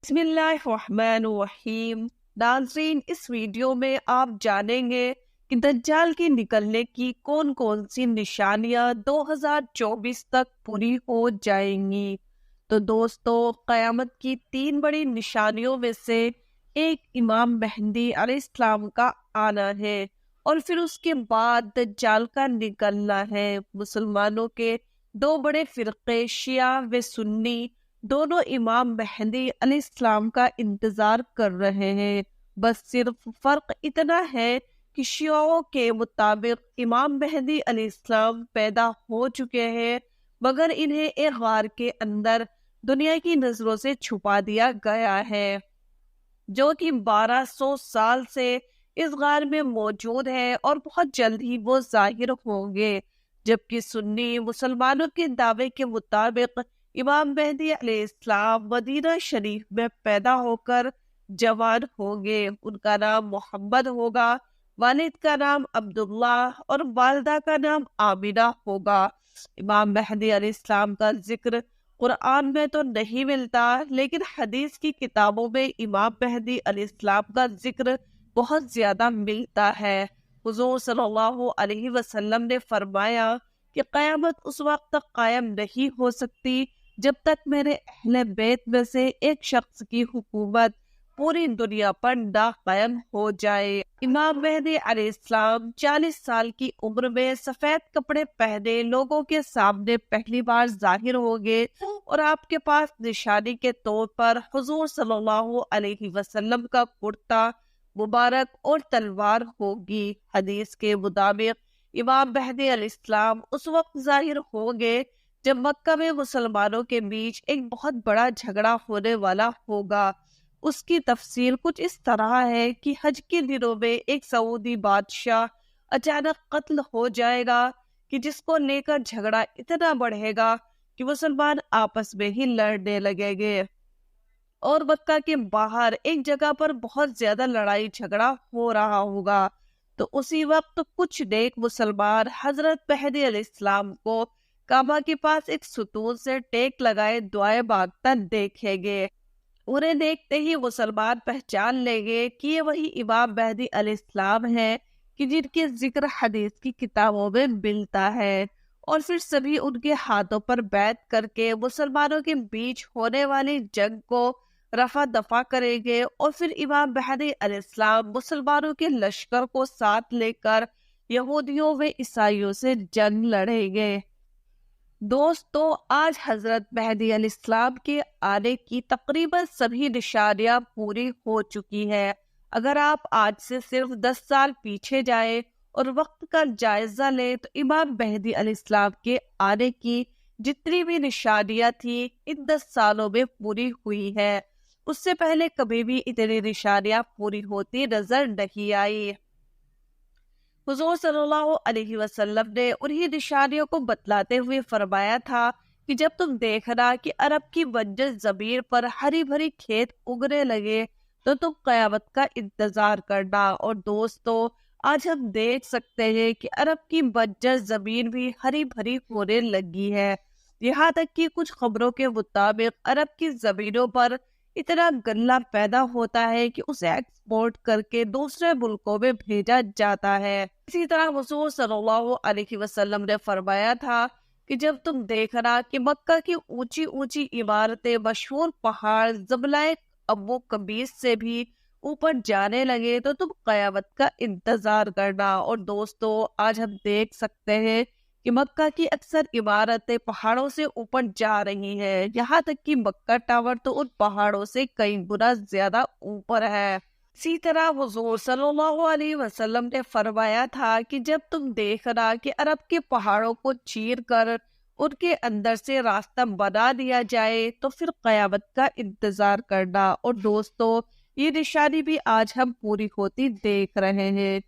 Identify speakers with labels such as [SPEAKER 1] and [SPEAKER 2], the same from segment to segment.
[SPEAKER 1] بسم اللہ الرحمن الرحیم۔ ناظرین، اس ویڈیو میں آپ جانیں گے کہ دجال کی نکلنے کی کون کون سی نشانیاں 2024 تک پوری ہو جائیں گی۔ تو دوستو، قیامت کی 3 بڑی نشانیوں میں سے ایک امام مہدی علیہ السلام کا آنا ہے، اور پھر اس کے بعد دجال کا نکلنا ہے۔ مسلمانوں کے 2 بڑے فرقے شیعہ و سنی دونوں امام مہدی علیہ السلام کا انتظار کر رہے ہیں۔ بس صرف فرق اتنا ہے کہ شیعوں کے مطابق امام مہدی علیہ السلام پیدا ہو چکے ہیں، مگر انہیں ایک غار کے اندر دنیا کی نظروں سے چھپا دیا گیا ہے، جو کہ 1200 سال سے اس غار میں موجود ہے اور بہت جلد ہی وہ ظاہر ہوں گے۔ جبکہ سنی مسلمانوں کے دعوے کے مطابق امام مہدی علیہ السلام مدینہ شریف میں پیدا ہو کر جوان ہوں گے۔ ان کا نام محمد ہوگا، والد کا نام عبداللہ اور والدہ کا نام آمینہ ہوگا۔ امام مہدی علیہ السلام کا ذکر قرآن میں تو نہیں ملتا، لیکن حدیث کی کتابوں میں امام مہدی علیہ السلام کا ذکر بہت زیادہ ملتا ہے۔ حضور صلی اللہ علیہ وسلم نے فرمایا کہ قیامت اس وقت تک قائم نہیں ہو سکتی جب تک میرے اہل بیت میں سے ایک شخص کی حکومت پوری دنیا پر نہ قائم ہو جائے۔ امام مہدی علیہ السلام 40 سال کی عمر میں سفید کپڑے پہنے لوگوں کے سامنے پہلی بار ظاہر ہوں گے، اور آپ کے پاس نشانی کے طور پر حضور صلی اللہ علیہ وسلم کا کرتا مبارک اور تلوار ہوگی۔ حدیث کے مطابق امام مہدی علیہ السلام اس وقت ظاہر ہوں گے جب مکہ میں مسلمانوں کے بیچ ایک بہت بڑا جھگڑا ہونے والا ہوگا۔ اس کی تفصیل کچھ اس طرح ہے کہ حج کے دنوں میں ایک سعودی بادشاہ اچانک قتل ہو جائے گا، کہ جس کو لے کر جھگڑا اتنا بڑھے گا کہ مسلمان آپس میں ہی لڑنے لگیں گے، اور مکہ کے باہر ایک جگہ پر بہت زیادہ لڑائی جھگڑا ہو رہا ہوگا۔ تو اسی وقت کچھ نیک مسلمان حضرت مہدی علیہ السلام کو کعبہ کے پاس ایک ستون سے ٹیک لگائے دعائیں مانگتا دیکھیں گے۔ انہیں دیکھتے ہی مسلمان پہچان لیں گے کہ یہ وہی امام مہدی علیہ السلام ہے کہ جن کے ذکر حدیث کی کتابوں میں ملتا ہے، اور پھر سبھی ان کے ہاتھوں پر بیعت کر کے مسلمانوں کے بیچ ہونے والی جنگ کو رفع دفع کریں گے، اور پھر امام مہدی علیہ السلام مسلمانوں کے لشکر کو ساتھ لے کر یہودیوں و عیسائیوں سے جنگ لڑیں گے۔ دوستو، آج حضرت مہدی علیہ السلام کے آنے کی تقریباً سبھی نشانیاں پوری ہو چکی ہے۔ اگر آپ آج سے صرف 10 سال پیچھے جائیں اور وقت کا جائزہ لیں تو امام مہدی علیہ السلام کے آنے کی جتنی بھی نشانیاں تھیں ان 10 سالوں میں پوری ہوئی ہے۔ اس سے پہلے کبھی بھی اتنی نشانیاں پوری ہوتی نظر نہیں آئی۔ حضور صلی اللہ علیہ وسلم نے انہی نشانیوں کو بتلاتے ہوئے فرمایا تھا کہ جب تم دیکھنا کہ عرب کی بنجر زمین پر ہری بھری کھیت اگنے لگے تو تم قیامت کا انتظار کرنا۔ اور دوستو، آج ہم دیکھ سکتے ہیں کہ عرب کی بنجر زمین بھی ہری بھری ہونے لگی ہے، یہاں تک کہ کچھ خبروں کے مطابق عرب کی زمینوں پر اتنا غلہ پیدا ہوتا ہے کہ اسے ایکسپورٹ کر کے دوسرے ملکوں میں بھیجا جاتا ہے۔ اسی طرح حضور صلی اللہ علیہ وسلم نے فرمایا تھا کہ جب تم دیکھنا کہ مکہ کی اونچی اونچی عمارتیں مشہور پہاڑ جبلۂ ابو قبیس سے بھی اوپر جانے لگے تو تم قیامت کا انتظار کرنا۔ اور دوستو، آج ہم دیکھ سکتے ہیں کہ مکہ کی اکثر عمارتیں پہاڑوں سے اوپر جا رہی ہیں، یہاں تک کہ مکہ ٹاور تو ان پہاڑوں سے کئی گنا زیادہ اوپر ہے۔ اسی طرح حضور صلی اللہ علیہ وسلم نے فرمایا تھا کہ جب تم دیکھنا کہ عرب کے پہاڑوں کو چیر کر ان کے اندر سے راستہ بنا دیا جائے تو پھر قیامت کا انتظار کرنا۔ اور دوستو، یہ نشانی بھی آج ہم پوری ہوتی دیکھ رہے ہیں،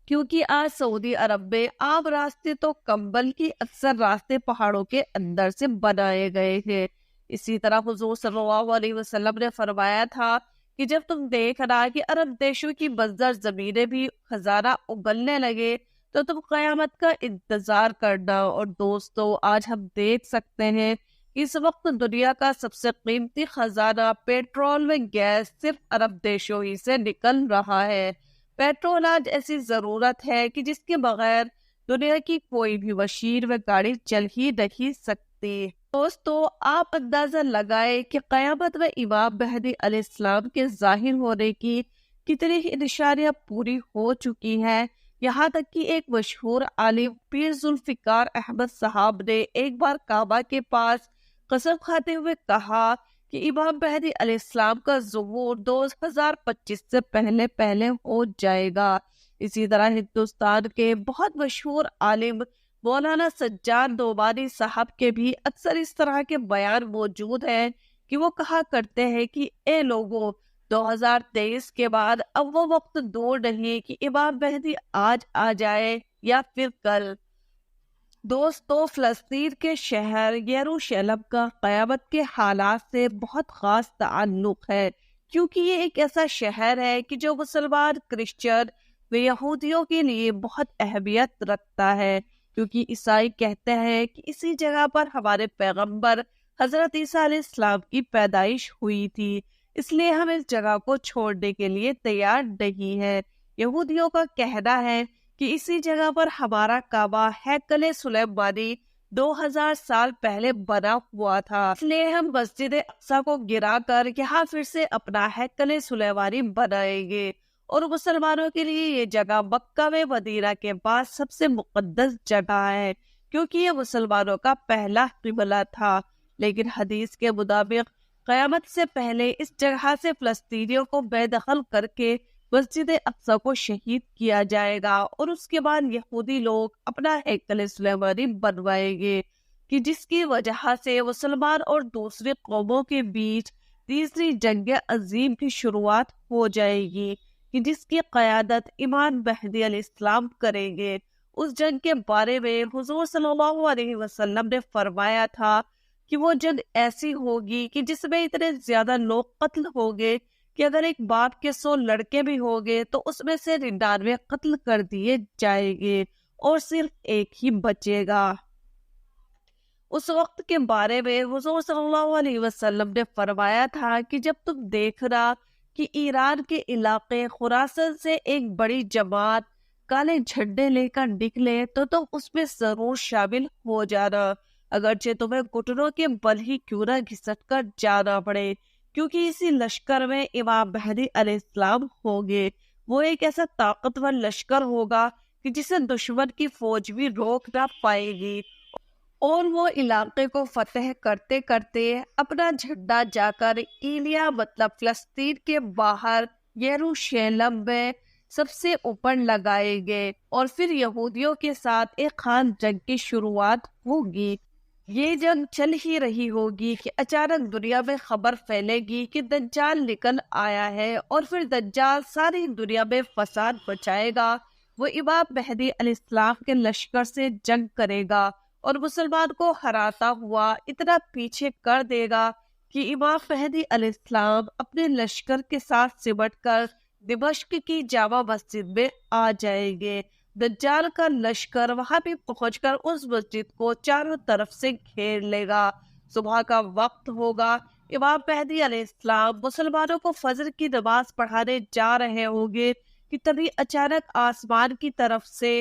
[SPEAKER 1] کیونکہ آج سعودی عرب میں عام راستے تو کم بلکہ اکثر راستے پہاڑوں کے اندر سے بنائے گئے ہیں۔ اسی طرح حضور صلی اللہ علیہ وسلم نے فرمایا تھا کہ جب تم دیکھنا کہ عرب دیشوں کی بنجر زمینیں بھی خزانہ اگلنے لگے تو تم قیامت کا انتظار کرنا۔ اور دوستو، آج ہم دیکھ سکتے ہیں اس وقت دنیا کا سب سے قیمتی خزانہ پیٹرول و گیس صرف عرب دیشوں ہی سے نکل رہا ہے۔ پیٹرول آج ایسی ضرورت ہے کہ جس کے بغیر دنیا کی کوئی بھی مشین و گاڑی چل ہی نہیں سکتی۔ دوستو، آپ اندازہ لگائیں کہ قیامت و امام مہدی علیہ السلام کے ظاہر ہونے کی کتنی ہی نشانیاں پوری ہو چکی ہیں۔ یہاں تک کہ ایک مشہور عالم پیر ذوالفقار احمد صاحب نے ایک بار کعبہ کے پاس قسم کھاتے ہوئے کہا کہ امام مہدی علیہ السلام کا ظہور 2025 سے پہلے ہو جائے گا۔ اسی طرح ہندوستان کے بہت مشہور عالم مولانا سجاد نعمانی صاحب کے بھی اکثر اس طرح کے بیان موجود ہیں کہ وہ کہا کرتے ہیں کہ اے لوگوں، 2023 کے بعد اب وہ وقت دور نہیں کہ امام مہدی آج آ جائے یا پھر کل۔ دوستو، فلسطین کے شہر یروشلم کا قیامت کے حالات سے بہت خاص تعلق ہے، کیونکہ یہ ایک ایسا شہر ہے کہ جو مسلمان، کرسچن و یہودیوں کے لیے بہت اہمیت رکھتا ہے، کیونکہ عیسائی کہتے ہیں کہ اسی جگہ پر ہمارے پیغمبر حضرت عیسیٰ علیہ السلام کی پیدائش ہوئی تھی، اس لیے ہم اس جگہ کو چھوڑنے کے لیے تیار نہیں ہے۔ یہودیوں کا کہنا ہے کہ اسی جگہ پر ہمارا کعبہ ہیکل سلیمانی 2000 سال پہلے بنا ہوا تھا، اس لیے ہم مسجد اقصی کو گرا کر یہاں پھر سے اپنا ہیکل سلیمانی بنائیں گے، اور مسلمانوں کے لیے یہ جگہ مکہ و مدینہ کے بعد سب سے مقدس جگہ ہے، کیونکہ یہ مسلمانوں کا پہلا قبلہ تھا۔ لیکن حدیث کے مطابق قیامت سے پہلے اس جگہ سے فلسطینیوں کو بے دخل کر کے مسجد اقصی کو شہید کیا جائے گا، اور اس کے بعد یہودی لوگ اپنا ہیکل سلیمانی بنوائیں گے، کہ جس کی وجہ سے مسلمان اور دوسری قوموں کے بیچ تیسری جنگ عظیم کی شروعات ہو جائے گی، کہ جس کی قیادت امام مہدی علیہ السلام کریں گے۔ اس جنگ کے بارے میں حضور صلی اللہ علیہ وسلم نے فرمایا تھا کہ وہ جنگ ایسی ہوگی کہ جس میں اتنے زیادہ لوگ قتل ہوں گے کہ اگر ایک باپ کے 100 لڑکے بھی ہوں گے تو اس میں سے 99 قتل کر دیے جائیں گے اور صرف ایک ہی بچے گا۔ اس وقت کے بارے میں حضور صلی اللہ علیہ وسلم نے فرمایا تھا کہ جب تم دیکھنا کہ ایران کے علاقے خراسان سے ایک بڑی جماعت کالے جھنڈے لے کر نکلے تو تم اس میں ضرور شامل ہو جانا، اگرچہ تمہیں گھٹنوں کے بل ہی کیوں نہ گھسٹ کر جانا پڑے، کیونکہ اسی لشکر میں امام مہدی علیہ السلام ہوں گے۔ وہ ایک ایسا طاقتور لشکر ہوگا کہ جسے دشمن کی فوج بھی روک نہ پائے گی، اور وہ علاقے کو فتح کرتے کرتے اپنا جھنڈا جا کر ایلیا مطلب فلسطین کے باہر یروشلم میں سب سے اوپر لگائیں گے، اور پھر یہودیوں کے ساتھ ایک خاص جنگ کی شروعات ہوگی۔ یہ جنگ چل ہی رہی ہوگی کہ اچانک دنیا میں خبر پھیلے گی کہ دجال نکل آیا ہے، اور پھر دجال ساری دنیا میں فساد مچائے گا۔ وہ امام مہدی علیہ السلام کے لشکر سے جنگ کرے گا اور مسلمان کو ہراتا ہوا اتنا پیچھے کر دے گا کہ امام مہدی علیہ السلام اپنے لشکر کے ساتھ سمٹ کر دمشق کی جامع مسجد میں آ جائیں گے۔ دجال کا لشکر وہاں بھی پہنچ کر اس مسجد کو چاروں طرف سے گھیر لے گا۔ صبح کا وقت ہوگا، امام مہدی علیہ السلام مسلمانوں کو فجر کی نماز پڑھانے جا رہے ہوں گے کہ تبھی اچانک آسمان کی طرف سے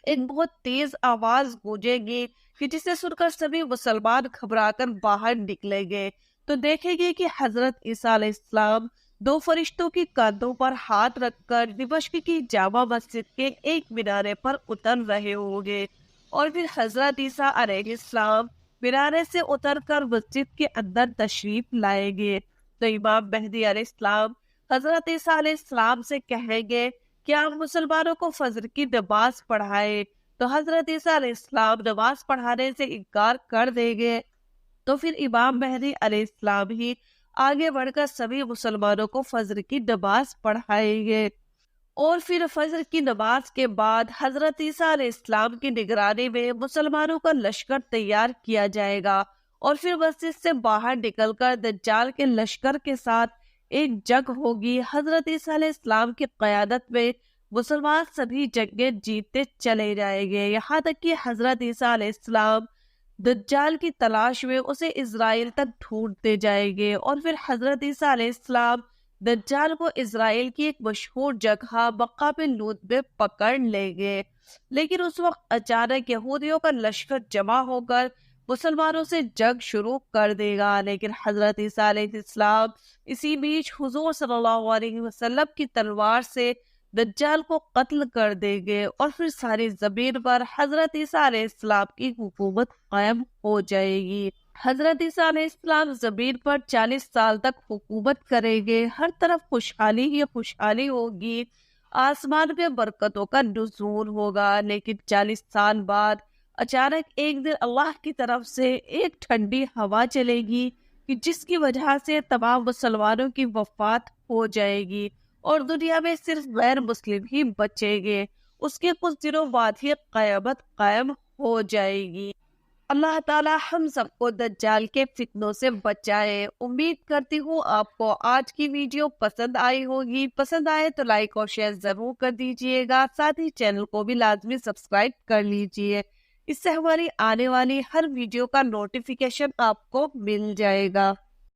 [SPEAKER 1] ایک بہت تیز آواز گونجے گی کہ جسے سن کر سبھی مسلمان گھبرا کر باہر نکلیں گے تو دیکھیں گے کہ حضرت عیسیٰ علیہ السلام 2 فرشتوں کی کندھوں پر ہاتھ رکھ کر دمشق کی جامع مسجد کے ایک مینارے پر اتر رہے ہوں گے، اور پھر حضرت عیسیٰ علیہ السلام مینارے سے اتر کر مسجد کے اندر تشریف لائیں گے۔ تو امام مہدی علیہ السلام حضرت عیسیٰ علیہ السلام سے کہیں گے کہ آپ مسلمانوں کو فجر کی نماز پڑھائے، تو حضرت عیسیٰ علیہ السلام نماز پڑھانے سے انکار کر دیں گے، تو پھر امام مہدی علیہ السلام ہی آگے بڑھ کر سبھی مسلمانوں کو فجر کی نماز پڑھائیں گے، اور پھر فجر کی نماز کے بعد حضرت عیسیٰ علیہ السلام کی نگرانی میں مسلمانوں کا لشکر تیار کیا جائے گا، اور پھر مسجد سے باہر نکل کر دجال کے لشکر کے ساتھ ایک جنگ ہوگی۔ حضرت عیسیٰ علیہ السلام کی قیادت میں مسلمان سبھی جنگیں جیتتے چلے جائیں گے، یہاں تک کہ حضرت عیسیٰ علیہ السلام دجال کی تلاش میں اسے اسرائیل تک ڈھونڈتے جائیں گے، اور پھر حضرت عیسیٰ علیہ السلام دجال کو اسرائیل کی ایک مشہور جگہ مقام لوط میں پکڑ لیں گے۔ لیکن اس وقت اچانک یہودیوں کا لشکر جمع ہو کر مسلمانوں سے جنگ شروع کر دے گا، لیکن حضرت عیسیٰ علیہ السلام اسی بیچ حضور صلی اللہ علیہ وسلم کی تلوار سے دجال کو قتل کر دیں گے، اور پھر ساری زمین پر حضرت عیسیٰ علیہ السلام کی حکومت قائم ہو جائے گی۔ حضرت عیسیٰ علیہ السلام زمین پر 40 سال تک حکومت کریں گے، ہر طرف خوشحالی ہی خوشحالی ہوگی، آسمان میں برکتوں کا نزول ہوگا۔ لیکن 40 سال بعد اچانک ایک دن اللہ کی طرف سے ایک ٹھنڈی ہوا چلے گی کہ جس کی وجہ سے تمام مسلمانوں کی وفات ہو جائے گی، اور دنیا میں صرف غیر مسلم ہی بچیں گے۔ اس کے کچھ دنوں بعد ہی قیامت قائم ہو جائے گی۔ اللہ تعالی ہم سب کو دجال کے فتنوں سے بچائے۔ امید کرتی ہوں آپ کو آج کی ویڈیو پسند آئی ہوگی۔ پسند آئے تو لائک اور شیئر ضرور کر دیجئے گا، ساتھ ہی چینل کو بھی لازمی سبسکرائب کر لیجئے، اس سے ہماری آنے والی ہر ویڈیو کا نوٹیفیکیشن آپ کو مل جائے گا۔